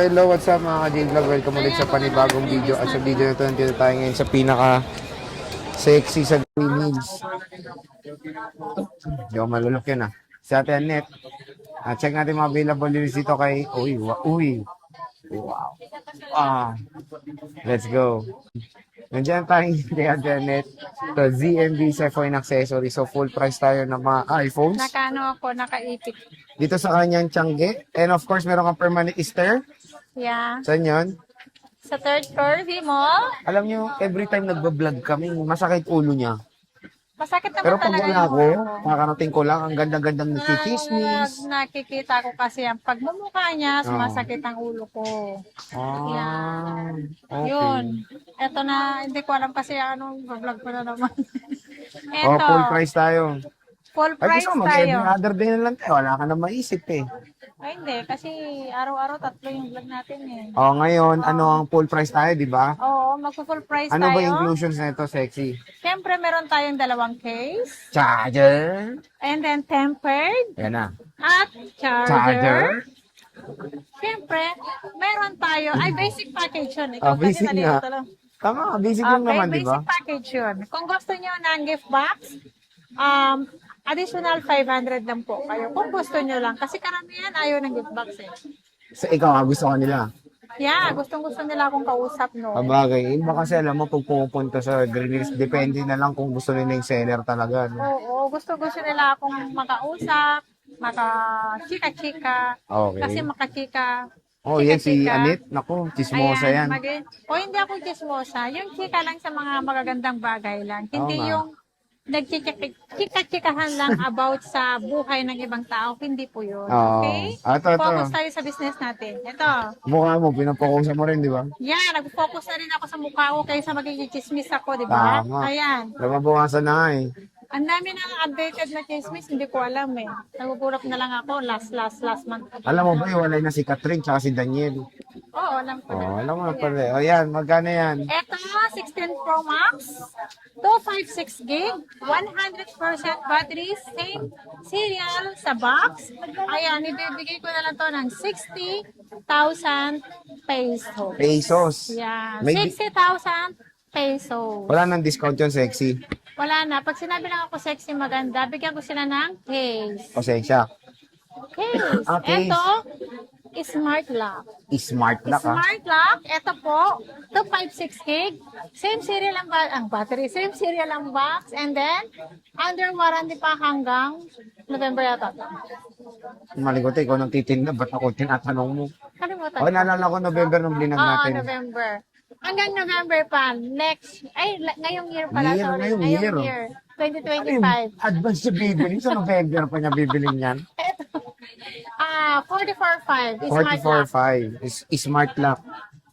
hello, what's up mga ka-J-Vlog? Welcome ulit sa panibagong video. At sa video na ito, nandito tayo ngayon sa pinaka-sexy sa Green Hills. Hindi ako malulok yun Si Ate Annette. Check natin mga available units dito kay... Uy. Wow. Let's go. Nandiyan tayo kay Ate Annette. So, ZMB sa phone accessory. So, full price tayo ng mga iPhones. Nakaipit. Dito sa kanyang Tiangge. And of course, meron kang permanent sticker. Yeah. Saan yun? Sa third floor, Mall. Alam nyo, every time nagbablog kami, masakit ulo niya. Masakit naman Pero pag talaga wala yung ako, ulo ko. nakakarating ko lang, ang ganda-gandang nakikismis. Nakikita ko kasi ang pagmumukha niya, sumasakit ang ulo ko. Okay. Yun. Eto na, hindi ko alam kasi anong vlog ko na naman. Oh, Eto, full price tayo. full Ay, price gusto mo, tayo. every other day na lang tayo. Wala ka na maisip Ay, hindi. Kasi araw-araw tatlo yung vlog natin Oh, ngayon, ano ang full price tayo, di ba? Oo, magpo-full price Ano tayo. ba inclusions na ito, sexy? Siyempre, meron tayong 2 case. Charger. And then tempered. Yan na. At charger. Charger. Siyempre, meron tayo. Ay, basic package yun. Ikaw kasi Basic nga. nalilito lang. Tama, basic lang naman, di ba? Basic package yun. Kung gusto nyo ng gift box, additional 500 lang po kayo. Kung gusto nyo lang. Kasi karamihan ayaw ng gift box So, ikaw, gusto ko nila. Yeah, gustong-gusto nila akong kausap, no? Kabagay, iba kasi alam mo, pag pumupunta sa Green Hills, depende na lang kung gusto nila yung seller talaga. No? Oo, gusto-gusto nila akong makausap, maka-chika-chika. Okay. Kasi makachika. Oh, yan si Chika-chika. Annette. Naku, chismosa yan. O hindi ako chismosa. Yung chika lang sa mga magagandang bagay lang. Hindi nga. yung nagchika-chikahan lang about sa buhay ng ibang tao. Hindi po yun. Oo. Okay? Ito. Focus tayo sa business natin. Ito. Mukha mo, pinapokusan mo rin, di ba? Yan, nag-focus na rin ako sa mukha ko kaysa magiging chismis ako, di ba? Tama. Ayan. Nababawasan na nga Ang dami ng updated na chismis, hindi ko alam Nagugurap na lang ako last month. Alam mo ba, iwalay na si Catherine tsaka si Daniel. Oo, alam ko na. Alam mo na pala. O yan, magkano yan? Ito, 16 Pro Max, 256 gig, 100% battery, same serial sa box. Ayan, ibibigay ko na lang to ng 60,000 pesos. Pesos. Yeah, May 60,000 pesos. Wala nang discount yun, sexy. Wala na. Pag sinabi lang ako sexy maganda, bigyan ko sila ng case. Pasensya. Case. Okay. Ito, Smart Lock. Smart lock, ha? Smart Lock, ito po, 256 gig. Same serial ang battery, same serial ang box, and then, under warranty pa hanggang November yata. Maligot, ikaw nang titinda. Ba't ako tinatanong mo? Kalimutan. O, naalala ko November nung blinag Oo, natin. November. Hanggang November pa. Ngayong year pala, Year, sorry. ngayong Ngayong year. year. 2025. Advance siya bibili. Sa November pa niya bibilin yan. 44.5. Smart Lock. 44.5. Smart lock.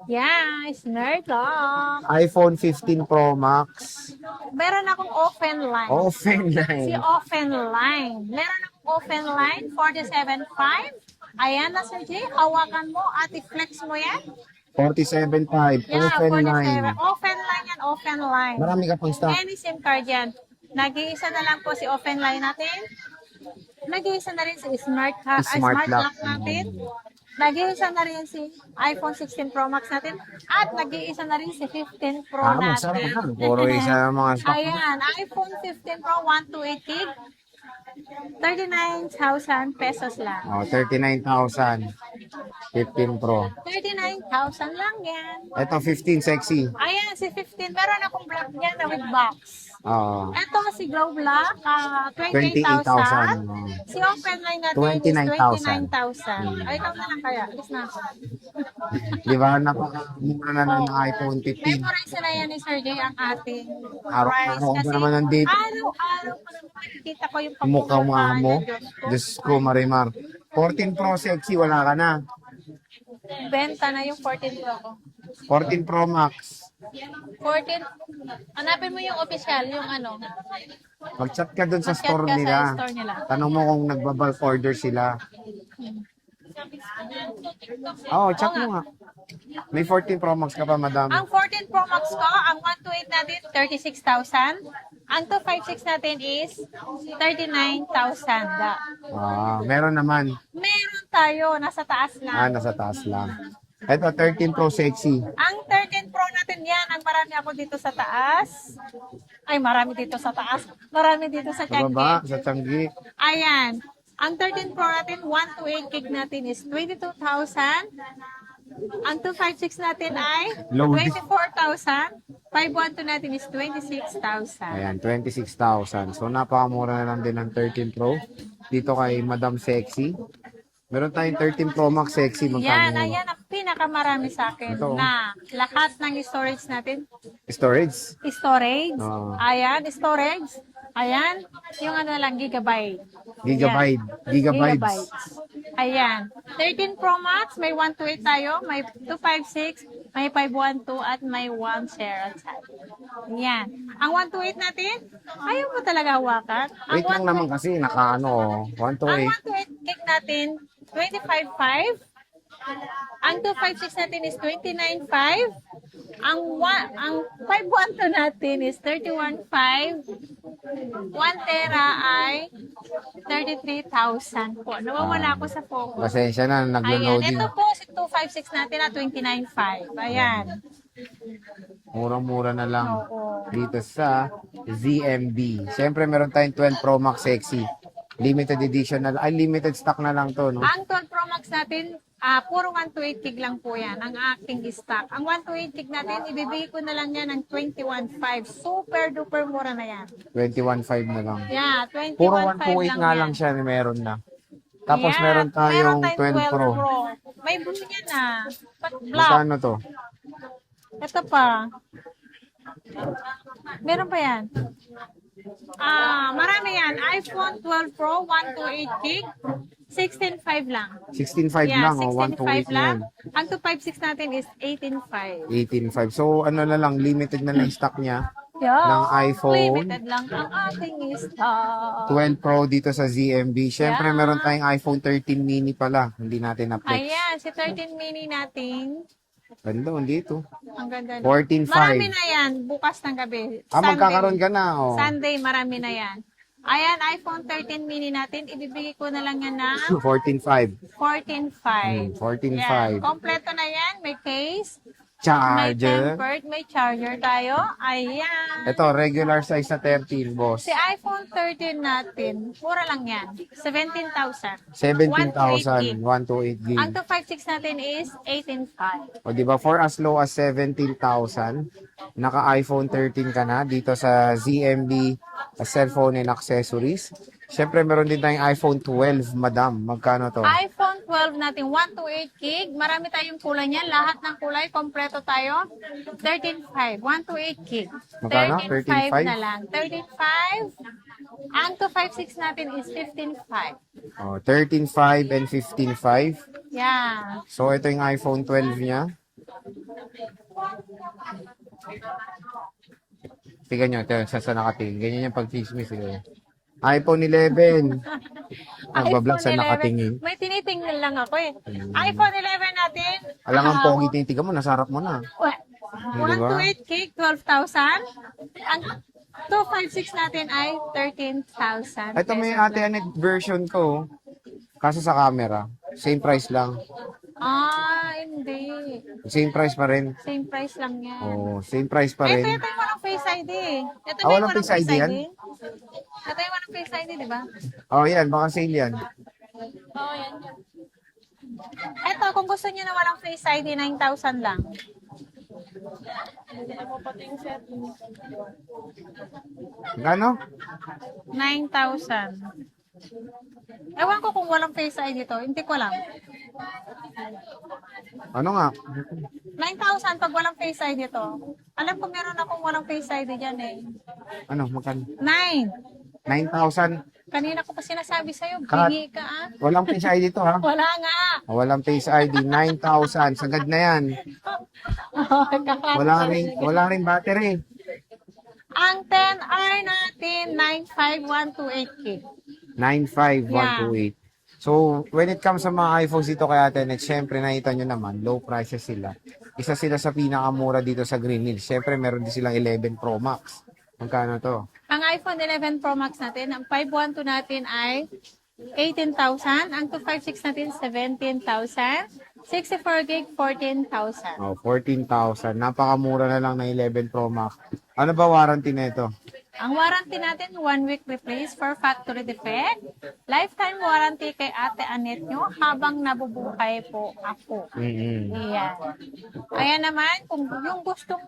Yeah, Smart Lock. iPhone 15 Pro Max. Meron akong open line. Open Si line. open line. Meron akong open line, 47.5. Ayan na, Sir Jay. Hawakan mo at i-flex mo yan. 47.5. Yeah, Open 47. line. Open line yan, open line. Marami ka pang stock. Any SIM card yan. Nag-iisa na lang po si open line natin. Nag-iisa na rin si smart Smart lock. lock natin. Nag-iisa na rin si iPhone 16 Pro Max natin. At nag-iisa na rin si 15 Pro Magsarap natin. na. Puro isa mga stock. Ayan, iPhone 15 Pro 128 gig. 39,000 pesos lang. 39,000. 15 Pro. 39,000 lang yan. Ito, 15 sexy. Ayan, si 15. Meron akong black niya na with box. Oo. Ito si Glow Black, 28,000. 28,000. Si open line natin 29,000. is 29,000. Ay, ikaw na lang kaya. Alis na ako. Di ba? Napakamura na ng iPhone 15. Memorize na yan ni Sir Jay ang ating Araw-araw price. ba naman ang date? Araw-araw pa naman nakikita ko yung Mukha mo pagpupunta mo. niya, Diyos ko. Diyos ko, Marimar. 14 Pro sexy, wala ka na. Benta na yung 14 Pro ko. 14 Pro Max. 14, hanapin mo yung official, yung ano. Mag-chat ka dun sa Mag-chat store ka sa nila. store nila. Tanong mo kung nagba-bulk order sila. Oo, chat mo nga. May 14 Pro Max ka pa, madam. Ang 14 Pro Max ko, ang 128 natin, 36,000. Ang 256 natin is 39,000. Meron naman. Meron tayo, nasa taas lang. Nasa taas lang. Ito, 13 Pro Sexy. Ang 13 Pro natin yan, ang marami ako dito sa taas. Ay, marami dito sa taas. Marami dito sa Sa baba, Tiangge. sa Tiangge. Ayan. Ang 13 Pro natin, 128 gig natin is 22,000. Ang 256 natin ay Load. 24,000. 512 natin is 26,000. Ayan, 26,000. So, napakamura na lang din ng 13 Pro. Dito kay Madam Sexy. Meron tayong 13 Pro Max Sexy. Yan, Magkano? ayan ang pinakamarami sa akin Ito. na lahat ng storage natin. Storage. Storage. Oo. Ayan, storage. Ayan, yung ano lang, gigabyte. Gigabyte. Gigabytes. Gigabytes. Ayan. 13 Pro Max, may 128 tayo, may 256, may 512, at may 1 share at side. Yan. Ang 128 natin, ayaw mo talaga hawakan. Ang Wait lang naman kasi, nakaano, 1 to Ang 8. 128 gig natin, 25.5. Ang 256 natin is 29.5. Ang 512 natin is 31.5. 1 tera ay 33,000 po. Nawawala ako sa focus. Pasensya na, Ayan, naglo-loading. ito po si 256 natin na 29.5. Ayan. Murang-mura na lang. Oo. Dito sa ZMB. Siyempre, meron tayong 12 Pro Max Sexy. Limited edition na, ay limited stock na lang to, no? Ang 12 Pro Max natin, puro 128 gig lang po yan, ang aking stock. Ang 128 gig natin, ibibigay ko na lang yan ng 21.5. Super duper mura na yan. 21.5 na lang. Yeah, 21.5 Puro lang 128 nga yan. lang siya, meron na. Tapos Yeah, meron tayong meron 12 Pro. May blue yan Black. Magkano to? Ito pa. Meron pa yan. Marami yan. iPhone 12 Pro, 128 gig. 16.5 lang. 16.5 Yeah, lang, oh, 128 16.5 na yan. lang. Ang 256 natin is 18.5. 18.5. So, ano na lang, limited na lang stock niya. Yeah, Ng iPhone. Limited lang ang ating stock. 12 Pro dito sa ZMB. Siyempre, Yeah. meron tayong iPhone 13 mini pala. Hindi natin na-flex. Ayan, si 13 mini natin. Ganda, dito. Ang ganda. 14.5. Marami na yan, bukas ng gabi. Magkakaroon ka na, oh. Sunday, marami na yan. Ayan, iPhone 13 mini natin. Ibibigay ko na lang yan na 14.5. 14.5. 14.5. Yan. Kompleto na yan. May case, may Charger. tempered, may charger tayo. Ayan. Ito, regular size na 13, boss. Si iPhone 13 natin, mura lang yan. 17,000. 17,000, 128 gig. Ang 256 natin is 18,500. O, di ba, for as low as 17,000, naka-iPhone 13 ka na dito sa ZMB cellphone and accessories. Siyempre, meron din tayong iPhone 12, madam. Magkano to? iPhone 12 natin, 128 gig. Marami tayong kulay niyan. Lahat ng kulay, kompleto tayo. 13.5, 128 gig. Magkano? 13.5 na lang. 13.5. Ang 256 natin is 15.5. O, 13.5 and 15.5. Yeah. So, ito yung iPhone 12 niya. Tingnan nyo, ito, sa nakatingin. Ganyan yung pag-chismis. iPhone 11. Nagbablog sa 11. nakatingin. May tinitingnan lang ako eh. iPhone 11 natin. Alam ang pogi tinitigan mo, nasarap mo na. Diba? 128 gig, 12,000. Ang 256 natin ay 13,000. Ito may Ate Anet version ko. Kaso sa camera. Same price lang. Hindi. Same price pa rin. Same price lang yan. Oh, same price pa rin. Ito yung walang Face ID. Ito Ah, yung walang Face ID yan? Ito yung walang Face ID, di ba? Oh, yan. Baka sale yan. Oo, yan. Ito, kung gusto niyo na walang Face ID, 9,000 lang. Gano? 9,000. Ewan ko kung walang Face ID to. Hindi ko alam. Ano nga? 9,000 pag walang Face ID to. Alam ko meron akong walang Face ID dyan eh. Ano? Magkano? 9. 9,000. Kanina ko pa sinasabi sa'yo, Cut. bingi ka ah. Walang Face ID to, ha? Wala nga. Walang Face ID. 9,000. Sagad na yan. Wala rin battery. Ang 10R natin, 95128K. 95,128. So, when it comes sa mga iPhones dito kay Ate Net, syempre nakita nyo naman, low prices sila. Isa sila sa pinakamura dito sa Green Hills. Syempre, meron din silang 11 Pro Max. Magkano to? Ang iPhone 11 Pro Max natin, ang 512 natin ay 18,000. Ang 256 natin, 17,000. 64 gig, 14,000. Oh, 14,000. Napakamura na lang na 11 Pro Max. Ano ba warranty nito? Ang warranty natin, 1 week replace for factory defect. Lifetime warranty kay Ate Anet nyo habang nabubuhay po ako. Ayan. Ayan naman, kung yung gustong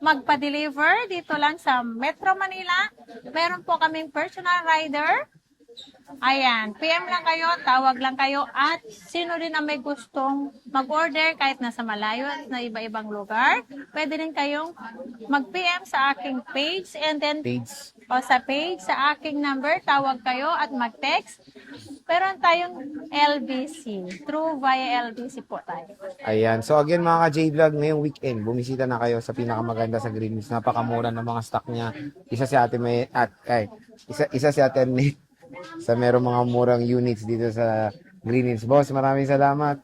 magpa-deliver dito lang sa Metro Manila, meron po kaming personal rider. Ayan, PM lang kayo, tawag lang kayo, at sino rin ang may gustong mag-order kahit nasa malayo at na iba-ibang lugar, pwede rin kayong mag-PM sa aking page and then Page. o sa page, sa aking number, tawag kayo at mag-text. Meron tayong LBC, through via LBC po tayo. Ayan. So again mga ka-J-Vlog, ngayong weekend, bumisita na kayo sa pinakamaganda sa Green Hills. Napakamura ng mga stock niya. Isa si Ate May at isa si Ate Annette sa merong mga murang units dito sa Green Hills. Boss, maraming salamat.